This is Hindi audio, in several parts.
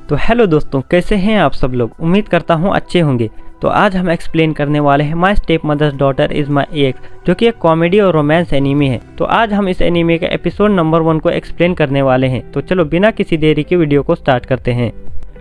तो हेलो दोस्तों, कैसे हैं आप सब लोग। उम्मीद करता हूं अच्छे होंगे। तो आज हम एक्सप्लेन करने वाले हैं my step mother's daughter is my ex, जो कि एक कॉमेडी और रोमांस एनीमे है। तो आज हम इस एनीमे के एपिसोड नंबर 1 को एक्सप्लेन करने वाले हैं। तो चलो बिना किसी देरी के वीडियो को स्टार्ट करते हैं।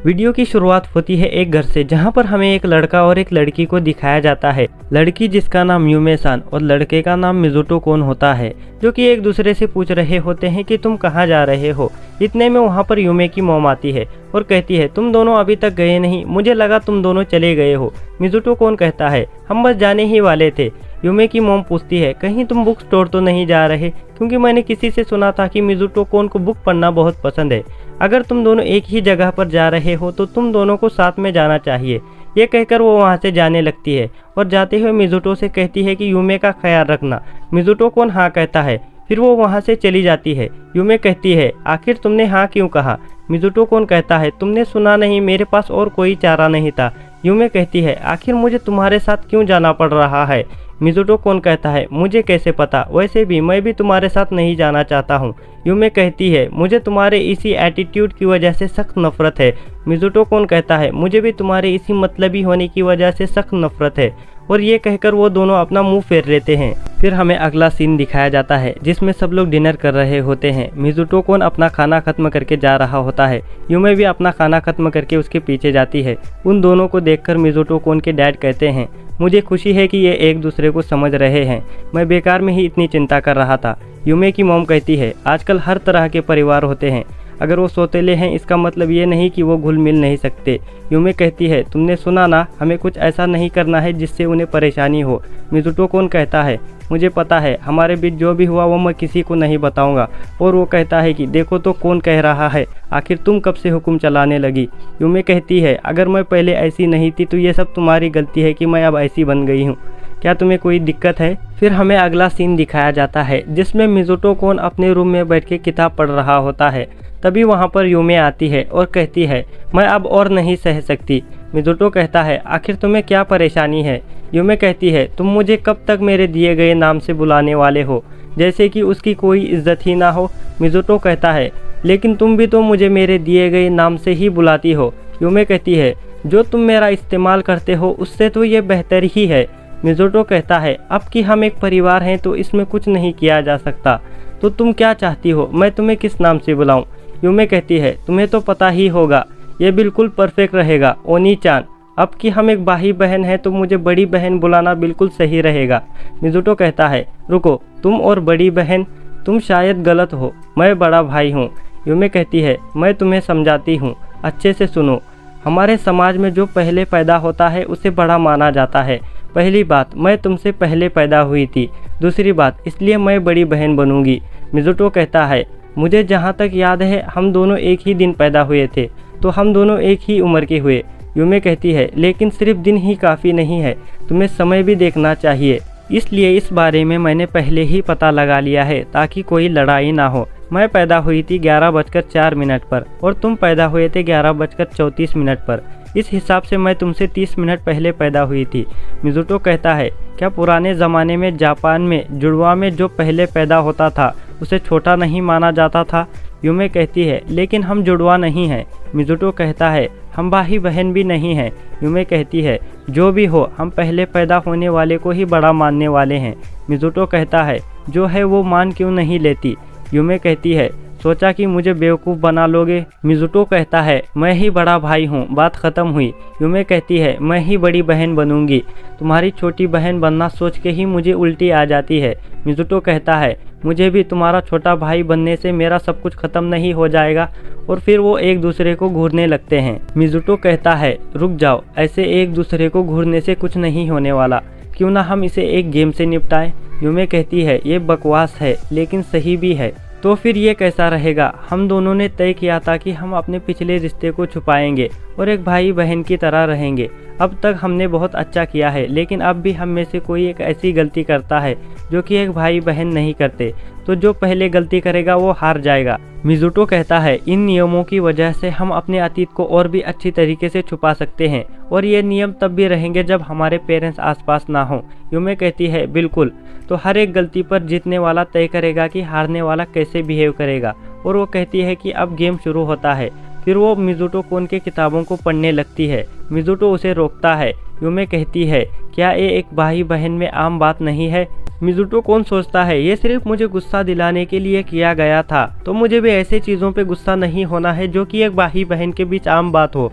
वीडियो की शुरुआत होती है एक घर से, जहां पर हमें एक लड़का और एक लड़की को दिखाया जाता है। लड़की जिसका नाम यूमे-सान और लड़के का नाम मिज़ुटो कोन होता है, जो कि एक दूसरे से पूछ रहे होते हैं कि तुम कहाँ जा रहे हो। इतने में वहां पर यूमे की मॉम आती है और कहती है तुम दोनों अभी तक गए नहीं, मुझे लगा तुम दोनों चले गए हो। मिज़ुटो कोन कहता है हम बस जाने ही वाले थे। यूमे की मॉम पूछती है कहीं तुम बुक स्टोर तो नहीं जा रहे, क्योंकि मैंने किसी से सुना था कि मिज़ुटो कोन को बुक पढ़ना बहुत पसंद है। अगर तुम दोनों एक ही जगह पर जा रहे हो तो तुम दोनों को साथ में जाना चाहिए। ये कहकर वो वहाँ से जाने लगती है और जाते हुए मिज़ुटो से कहती है कि यूमे का ख्याल रखना। मिज़ुटो कोन हाँ कहता है, फिर वो वहाँ से चली जाती है। यूमे कहती है आखिर तुमने हाँ क्यों कहा। मिज़ुटो कोन कहता है तुमने सुना नहीं, मेरे पास और कोई चारा नहीं था। यूमे कहती है आखिर मुझे तुम्हारे साथ क्यों जाना पड़ रहा है। मिज़ुटो कोन कहता है मुझे कैसे पता, वैसे भी मैं भी तुम्हारे साथ नहीं जाना चाहता हूँ। यूमे कहती है मुझे तुम्हारे इसी एटीट्यूड की वजह से सख्त नफरत है। मिज़ुटो कोन कहता है मुझे भी तुम्हारे इसी मतलबी होने की वजह से सख्त नफरत है। और ये कहकर वो दोनों अपना मुंह फेर लेते हैं। फिर हमें अगला सीन दिखाया जाता है जिसमें सब लोग डिनर कर रहे होते हैं। मिज़ुटो कोन अपना खाना खत्म करके जा रहा होता है। यूमे भी अपना खाना खत्म करके उसके पीछे जाती है। उन दोनों को देखकर मिज़ुटो कोन के डैड कहते हैं मुझे खुशी है कि ये एक दूसरे को समझ रहे हैं, मैं बेकार में ही इतनी चिंता कर रहा था। यूमे की मॉम कहती है आजकल हर तरह के परिवार होते हैं, अगर वो सौतेले हैं इसका मतलब ये नहीं कि वो घुल मिल नहीं सकते। यूमे कहती है तुमने सुना ना, हमें कुछ ऐसा नहीं करना है जिससे उन्हें परेशानी हो। मिज़ुटो कोन कहता है मुझे पता है, हमारे बीच जो भी हुआ वो मैं किसी को नहीं बताऊंगा। और वो कहता है कि देखो तो कौन कह रहा है, आखिर तुम कब से हुक्म चलाने लगी। यूमे कहती है अगर मैं पहले ऐसी नहीं थी तो ये सब तुम्हारी गलती है कि मैं अब ऐसी बन गई हूँ, क्या तुम्हें कोई दिक्कत है। फिर हमें अगला सीन दिखाया जाता है जिसमें मिज़ुटो कोन अपने रूम में बैठ के किताब पढ़ रहा होता है। तभी वहाँ पर यूमे आती है और कहती है मैं अब और नहीं सह सकती। मिज़ुटो कहता है आखिर तुम्हें क्या परेशानी है। यूमे कहती है तुम मुझे कब तक मेरे दिए गए नाम से बुलाने वाले हो, जैसे कि उसकी कोई इज्जत ही ना हो। मिज़ुटो कहता है लेकिन तुम भी तो मुझे मेरे दिए गए नाम से ही बुलाती हो। यूमे कहती है जो तुम मेरा इस्तेमाल करते हो उससे तो ये बेहतर ही है। मिज़ुटो कहता है अब कि हम एक परिवार हैं तो इसमें कुछ नहीं किया जा सकता, तो तुम क्या चाहती हो, मैं तुम्हें किस नाम से बुलाऊं। यूमे कहती है तुम्हें तो पता ही होगा, ये बिल्कुल परफेक्ट रहेगा ओनी-चान। अब कि हम एक भाई बहन हैं तो मुझे बड़ी बहन बुलाना बिल्कुल सही रहेगा। मिज़ुटो कहता है रुको, तुम और बड़ी बहन, तुम शायद गलत हो, मैं बड़ा भाई हूँ। यूमे कहती है मैं तुम्हें समझाती हूँ, अच्छे से सुनो। हमारे समाज में जो पहले पैदा होता है उसे बड़ा माना जाता है। पहली बात, मैं तुमसे पहले पैदा हुई थी। दूसरी बात, इसलिए मैं बड़ी बहन बनूंगी। मिज़ुटो कहता है मुझे जहाँ तक याद है हम दोनों एक ही दिन पैदा हुए थे, तो हम दोनों एक ही उम्र के हुए। यूमे कहती है लेकिन सिर्फ दिन ही काफ़ी नहीं है, तुम्हें समय भी देखना चाहिए। इसलिए इस बारे में मैंने पहले ही पता लगा लिया है ताकि कोई लड़ाई ना हो। मैं पैदा हुई थी 11:04 पर और तुम पैदा हुए थे 11:34 पर। इस हिसाब से मैं तुमसे 30 मिनट पहले पैदा हुई थी। मिज़ुटो कहता है क्या पुराने ज़माने में जापान में जुड़वा में जो पहले पैदा होता था उसे छोटा नहीं माना जाता था। यूमे कहती है लेकिन हम जुड़वा नहीं हैं। मिज़ुटो कहता है हम भाई बहन भी नहीं हैं। यूमे कहती है जो भी हो, हम पहले पैदा होने वाले को ही बड़ा मानने वाले हैं। मिज़ुटो कहता है जो है वो मान क्यों नहीं लेती। यूमे कहती है सोचा कि मुझे बेवकूफ़ बना लोगे। मिज़ुटो कहता है मैं ही बड़ा भाई हूँ, बात ख़त्म हुई। यूमे कहती है मैं ही बड़ी बहन बनूंगी, तुम्हारी छोटी बहन बनना सोच के ही मुझे उल्टी आ जाती है। मिज़ुटो कहता है मुझे भी तुम्हारा छोटा भाई बनने से मेरा सब कुछ ख़त्म नहीं हो जाएगा। और फिर वो एक दूसरे को घूरने लगते हैं। मिज़ुटो कहता है रुक जाओ, ऐसे एक दूसरे को घूरने से कुछ नहीं होने वाला, क्यों ना हम इसे एक गेम से निपटाएं। यूमे कहती है ये बकवास है लेकिन सही भी है। तो फिर ये कैसा रहेगा, हम दोनों ने तय किया था कि हम अपने पिछले रिश्ते को छुपाएंगे और एक भाई बहन की तरह रहेंगे। अब तक हमने बहुत अच्छा किया है, लेकिन अब भी हम में से कोई एक ऐसी गलती करता है जो कि एक भाई बहन नहीं करते, तो जो पहले गलती करेगा वो हार जाएगा। मिज़ुटो कहता है इन नियमों की वजह से हम अपने अतीत को और भी अच्छी तरीके से छुपा सकते हैं और ये नियम तब भी रहेंगे जब हमारे पेरेंट्स आसपास ना हो। यूमे कहती है बिल्कुल, तो हर एक गलती पर जीतने वाला तय करेगा कि हारने वाला कैसे बिहेव करेगा। और वो कहती है कि अब गेम शुरू होता है, फिर वो मिज़ुटो कोन के किताबों को पढ़ने लगती है। मिज़ुटो उसे रोकता है। यूमे कहती है, क्या ये एक भाई बहन में आम बात नहीं है? मिज़ुटो कोन सोचता है, ये सिर्फ मुझे गुस्सा दिलाने के लिए किया गया था, तो मुझे भी ऐसे चीज़ों पे गुस्सा नहीं होना है जो कि एक भाई बहन के बीच आम बात हो।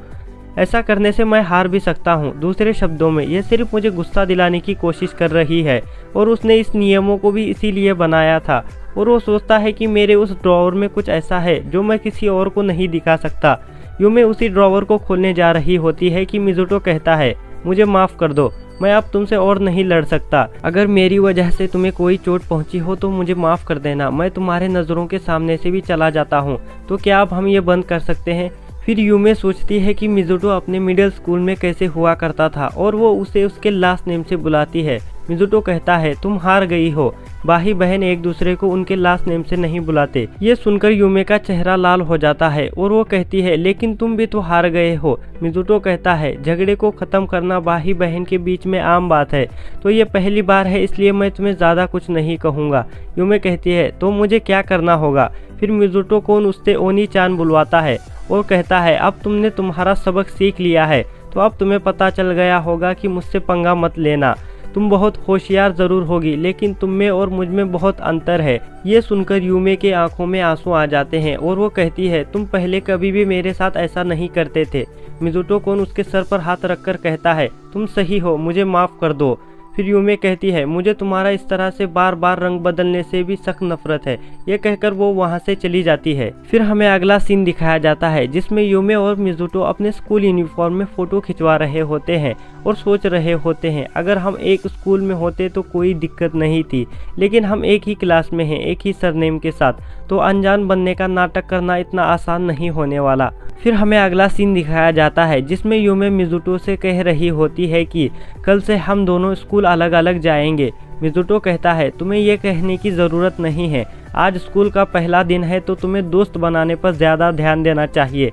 ऐसा करने से मैं हार भी सकता हूँ। दूसरे शब्दों में ये सिर्फ मुझे गुस्सा दिलाने की कोशिश कर रही है और उसने इस नियमों को भी इसीलिए बनाया था। और वो सोचता है कि मेरे उस ड्रॉवर में कुछ ऐसा है जो मैं किसी और को नहीं दिखा सकता। यूमे उसी ड्रॉवर को खोलने जा रही होती है कि मिज़ुटो कहता है, मुझे माफ़ कर दो, मैं अब तुमसे और नहीं लड़ सकता। अगर मेरी वजह से तुम्हें कोई चोट पहुंची हो तो मुझे माफ़ कर देना। मैं तुम्हारे नज़रों के सामने से भी चला जाता हूं। तो क्या अब हम ये बंद कर सकते हैं? फिर यूमे सोचती है कि मिज़ुटो अपने मिडिल स्कूल में कैसे हुआ करता था और वो उसे उसके लास्ट नेम से बुलाती है। मिज़ुटो कहता है, तुम हार गई हो। भाई बहन एक दूसरे को उनके लास्ट नेम से नहीं बुलाते। ये सुनकर यूमे का चेहरा लाल हो जाता है और वो कहती है, लेकिन तुम भी तो हार गए हो। मिज़ुटो कहता है, झगड़े को ख़त्म करना भाई बहन के बीच में आम बात है, तो ये पहली बार है, इसलिए मैं तुम्हें ज़्यादा कुछ नहीं कहूँगा। यूमे कहती है, तो मुझे क्या करना होगा? फिर मिज़ुटो कोन उससे ओनी चान बुलवाता है और कहता है, अब तुमने तुम्हारा सबक सीख लिया है, तो अब तुम्हें पता चल गया होगा कि मुझसे पंगा मत लेना। तुम बहुत होशियार ज़रूर होगी, लेकिन तुम में और मुझ में बहुत अंतर है। ये सुनकर यूमे के आंखों में आंसू आ जाते हैं और वो कहती है, तुम पहले कभी भी मेरे साथ ऐसा नहीं करते थे। मिज़ुटो कोन उसके सर पर हाथ रखकर कहता है, तुम सही हो, मुझे माफ़ कर दो। फिर यूमे कहती है, मुझे तुम्हारा इस तरह से बार बार रंग बदलने से भी सख्त नफरत है। ये कहकर वो वहाँ से चली जाती है। फिर हमें अगला सीन दिखाया जाता है जिसमें यूमे और मिज़ुटो अपने स्कूल यूनिफॉर्म में फ़ोटो खिंचवा रहे होते हैं और सोच रहे होते हैं, अगर हम एक स्कूल में होते तो कोई दिक्कत नहीं थी, लेकिन हम एक ही क्लास में हैं, एक ही सरनेम के साथ, तो अनजान बनने का नाटक करना इतना आसान नहीं होने वाला। फिर हमें अगला सीन दिखाया जाता है जिसमें यूमे मिज़ुटो से कह रही होती है कि कल से हम दोनों स्कूल अलग अलग जाएंगे। मिज़ुटो कहता है, तुम्हें ये कहने की ज़रूरत नहीं है, आज स्कूल का पहला दिन है, तो तुम्हें दोस्त बनाने पर ज़्यादा ध्यान देना चाहिए।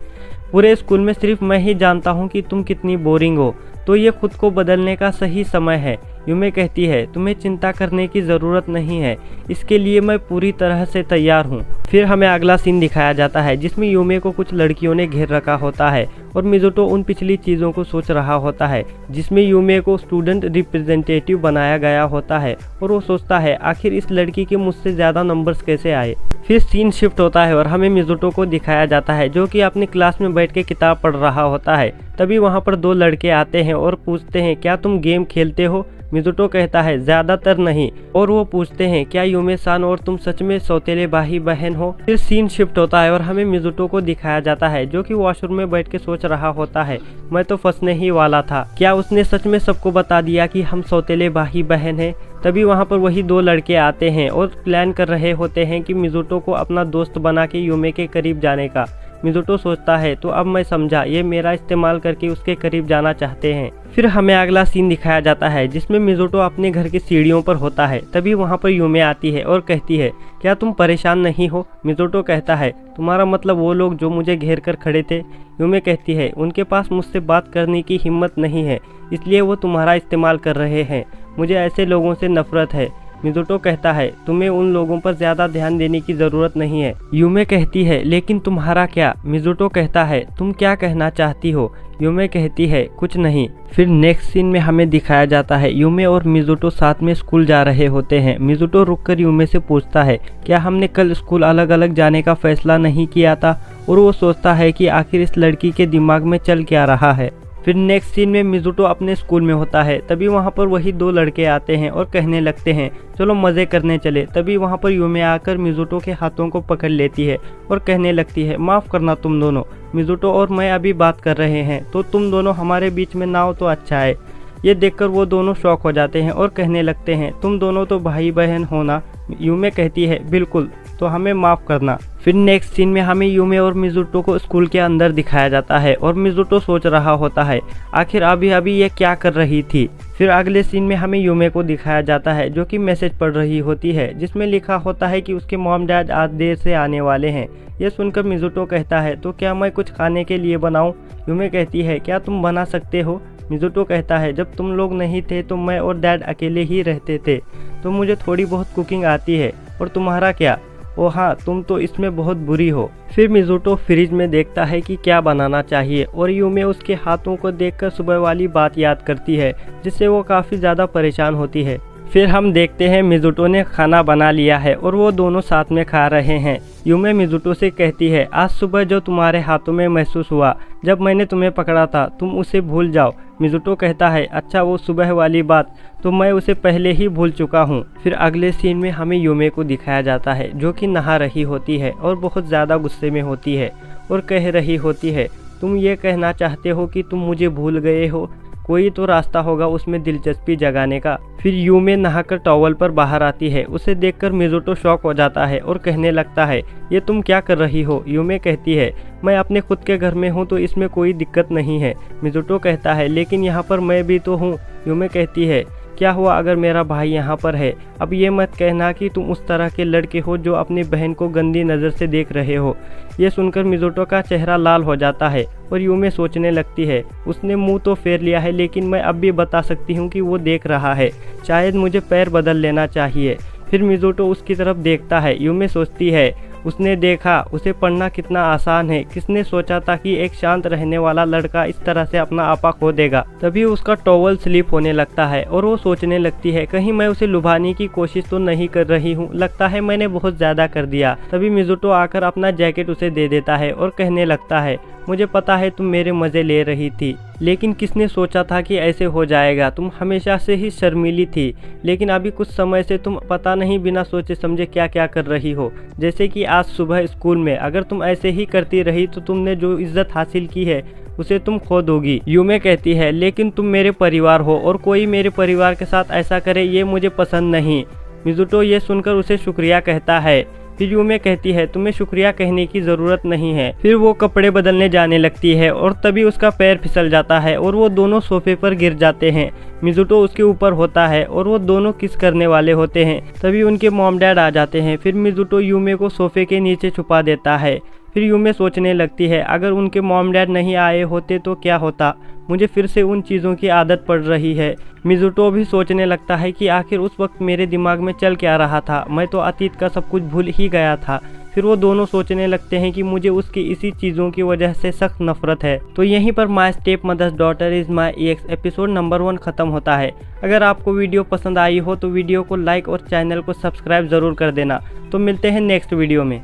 पूरे स्कूल में सिर्फ मैं ही जानता हूँ कि तुम कितनी बोरिंग हो, तो ये खुद को बदलने का सही समय है। यूमे कहती है, तुम्हें चिंता करने की ज़रूरत नहीं है, इसके लिए मैं पूरी तरह से तैयार हूँ। फिर हमें अगला सीन दिखाया जाता है जिसमें यूमे को कुछ लड़कियों ने घेर रखा होता है और मिज़ुटो उन पिछली चीज़ों को सोच रहा होता है, जिसमें यूमे को स्टूडेंट रिप्रेजेंटेटिव बनाया गया होता है और वो सोचता है, आखिर इस लड़की के मुझसे ज़्यादा नंबर्स कैसे आए। फिर सीन शिफ्ट होता है और हमें मिज़ुटो को दिखाया जाता है जो कि अपनी क्लास में बैठ के किताब पढ़ रहा होता है। तभी वहाँ पर दो लड़के आते हैं और पूछते हैं, क्या तुम गेम खेलते हो? मिज़ुटो कहता है, ज़्यादातर नहीं। और वो पूछते हैं, क्या यूमे सान और तुम सच में सौतेले भाई बहन हो? फिर सीन शिफ्ट होता है और हमें मिज़ुटो को दिखाया जाता है जो कि वॉशरूम में बैठ के सोच रहा होता है, मैं तो फंसने ही वाला था, क्या उसने सच में सबको बता दिया कि हम सौतेले भाई बहन हैं? तभी वहाँ पर वही दो लड़के आते हैं और प्लान कर रहे होते हैं कि मिज़ुटो को अपना दोस्त बना के यूमे के करीब जाने का। मिज़ुटो सोचता है, तो अब मैं समझा, ये मेरा इस्तेमाल करके उसके करीब जाना चाहते हैं। फिर हमें अगला सीन दिखाया जाता है जिसमें मिज़ुटो अपने घर की सीढ़ियों पर होता है। तभी वहाँ पर यूमे आती है और कहती है, क्या तुम परेशान नहीं हो? मिज़ुटो कहता है, तुम्हारा मतलब वो लोग जो मुझे घेर कर खड़े थे? यूमे कहती है, उनके पास मुझसे बात करने की हिम्मत नहीं है, इसलिए वो तुम्हारा इस्तेमाल कर रहे हैं। मुझे ऐसे लोगों से नफरत है। मिज़ुटो कहता है, तुम्हें उन लोगों पर ज़्यादा ध्यान देने की ज़रूरत नहीं है। यूमे कहती है, लेकिन तुम्हारा क्या? मिज़ुटो कहता है, तुम क्या कहना चाहती हो? यूमे कहती है, कुछ नहीं। फिर नेक्स्ट सीन में हमें दिखाया जाता है यूमे और मिज़ुटो साथ में स्कूल जा रहे होते हैं। मिज़ुटो रुककर यूमे से पूछता है, क्या हमने कल स्कूल अलग अलग जाने का फैसला नहीं किया था? और वो सोचता है कि आखिर इस लड़की के दिमाग में चल क्या रहा है। फिर नेक्स्ट सीन में मिज़ुटो अपने स्कूल में होता है। तभी वहाँ पर वही दो लड़के आते हैं और कहने लगते हैं, चलो मज़े करने चले। तभी वहाँ पर यूमे आकर मिज़ुटो के हाथों को पकड़ लेती है और कहने लगती है, माफ़ करना तुम दोनों, मिज़ुटो और मैं अभी बात कर रहे हैं, तो तुम दोनों हमारे बीच में ना हो तो अच्छा है। ये देखकर वो दोनों शॉक हो जाते हैं और कहने लगते हैं, तुम दोनों तो भाई बहन हो ना? यूमे कहती है, बिल्कुल, तो हमें माफ़ करना। फिर नेक्स्ट सीन में हमें यूमे और मिज़ुटो को स्कूल के अंदर दिखाया जाता है और मिज़ुटो सोच रहा होता है, आखिर अभी अभी ये क्या कर रही थी। फिर अगले सीन में हमें यूमे को दिखाया जाता है जो कि मैसेज पढ़ रही होती है जिसमें लिखा होता है कि उसके मॉम डैड आज देर से आने वाले हैं। ये सुनकर मिज़ुटो कहता है, तो क्या मैं कुछ खाने के लिए बनाऊं? यूमे कहती है, क्या तुम बना सकते हो? मिज़ुटो कहता है, जब तुम लोग नहीं थे तो मैं और डैड अकेले ही रहते थे, तो मुझे थोड़ी बहुत कुकिंग आती है। और तुम्हारा क्या? ओ हाँ, तुम तो इसमें बहुत बुरी हो। फिर मिज़ुटो फ्रिज में देखता है कि क्या बनाना चाहिए और यूमे उसके हाथों को देखकर सुबह वाली बात याद करती है, जिससे वो काफ़ी ज़्यादा परेशान होती है। फिर हम देखते हैं मिज़ुटो ने खाना बना लिया है और वो दोनों साथ में खा रहे हैं। यूमे मिज़ुटो से कहती है, आज सुबह जो तुम्हारे हाथों में महसूस हुआ जब मैंने तुम्हें पकड़ा था, तुम उसे भूल जाओ। मिज़ुटो कहता है, अच्छा वो सुबह वाली बात तो मैं उसे पहले ही भूल चुका हूँ। फिर अगले सीन में हमें यूमे को दिखाया जाता है जो कि नहा रही होती है और बहुत ज़्यादा गुस्से में होती है और कह रही होती है, तुम ये कहना चाहते हो कि तुम मुझे भूल गए हो? कोई तो रास्ता होगा उसमें दिलचस्पी जगाने का। फिर यूमे नहाकर टॉवल पर बाहर आती है। उसे देखकर मिज़ुटो शॉक हो जाता है और कहने लगता है, ये तुम क्या कर रही हो? यूमे कहती है, मैं अपने खुद के घर में हूँ तो इसमें कोई दिक्कत नहीं है। मिज़ुटो कहता है, लेकिन यहाँ पर मैं भी तो हूँ। यूमे कहती है, क्या हुआ अगर मेरा भाई यहाँ पर है? अब ये मत कहना कि तुम उस तरह के लड़के हो जो अपनी बहन को गंदी नज़र से देख रहे हो। ये सुनकर मिज़ुटो का चेहरा लाल हो जाता है और यूमे सोचने लगती है, उसने मुंह तो फेर लिया है लेकिन मैं अब भी बता सकती हूँ कि वो देख रहा है, शायद मुझे पैर बदल लेना चाहिए। फिर मिज़ुटो उसकी तरफ देखता है। यूमे सोचती है, उसने देखा, उसे पढ़ना कितना आसान है। किसने सोचा था कि एक शांत रहने वाला लड़का इस तरह से अपना आपा खो देगा। तभी उसका टॉवल स्लिप होने लगता है और वो सोचने लगती है, कहीं मैं उसे लुभाने की कोशिश तो नहीं कर रही हूँ, लगता है मैंने बहुत ज़्यादा कर दिया। तभी मिज़ुटो आकर अपना जैकेट उसे दे देता है और कहने लगता है, मुझे पता है तुम मेरे मज़े ले रही थी, लेकिन किसने सोचा था कि ऐसे हो जाएगा। तुम हमेशा से ही शर्मीली थी, लेकिन अभी कुछ समय से तुम पता नहीं बिना सोचे समझे क्या क्या कर रही हो। जैसे कि आज सुबह स्कूल में, अगर तुम ऐसे ही करती रही तो तुमने जो इज्जत हासिल की है उसे तुम खो दोगी। यूमे कहती है, लेकिन तुम मेरे परिवार हो और कोई मेरे परिवार के साथ ऐसा करे ये मुझे पसंद नहीं। मिज़ुटो ये सुनकर उसे शुक्रिया कहता है। फिर यूमे कहती है, तुम्हें शुक्रिया कहने की ज़रूरत नहीं है। फिर वो कपड़े बदलने जाने लगती है और तभी उसका पैर फिसल जाता है और वो दोनों सोफे पर गिर जाते हैं। मिज़ुटो उसके ऊपर होता है और वो दोनों किस करने वाले होते हैं। तभी उनके मॉम डैड आ जाते हैं। फिर मिज़ुटो यूमे को सोफे के नीचे छुपा देता है। फिर यूमे सोचने लगती है, अगर उनके मॉम डैड नहीं आए होते तो क्या होता? मुझे फिर से उन चीज़ों की आदत पड़ रही है। मिज़ुटो भी सोचने लगता है कि आखिर उस वक्त मेरे दिमाग में चल क्या रहा था, मैं तो अतीत का सब कुछ भूल ही गया था। फिर वो दोनों सोचने लगते हैं कि मुझे उसकी इसी चीज़ों की वजह से सख्त नफरत है। तो यहीं पर my step mother's daughter is my ex episode number 1 ख़त्म होता है। अगर आपको वीडियो पसंद आई हो तो वीडियो को लाइक और चैनल को सब्सक्राइब ज़रूर कर देना। तो मिलते हैं नेक्स्ट वीडियो में।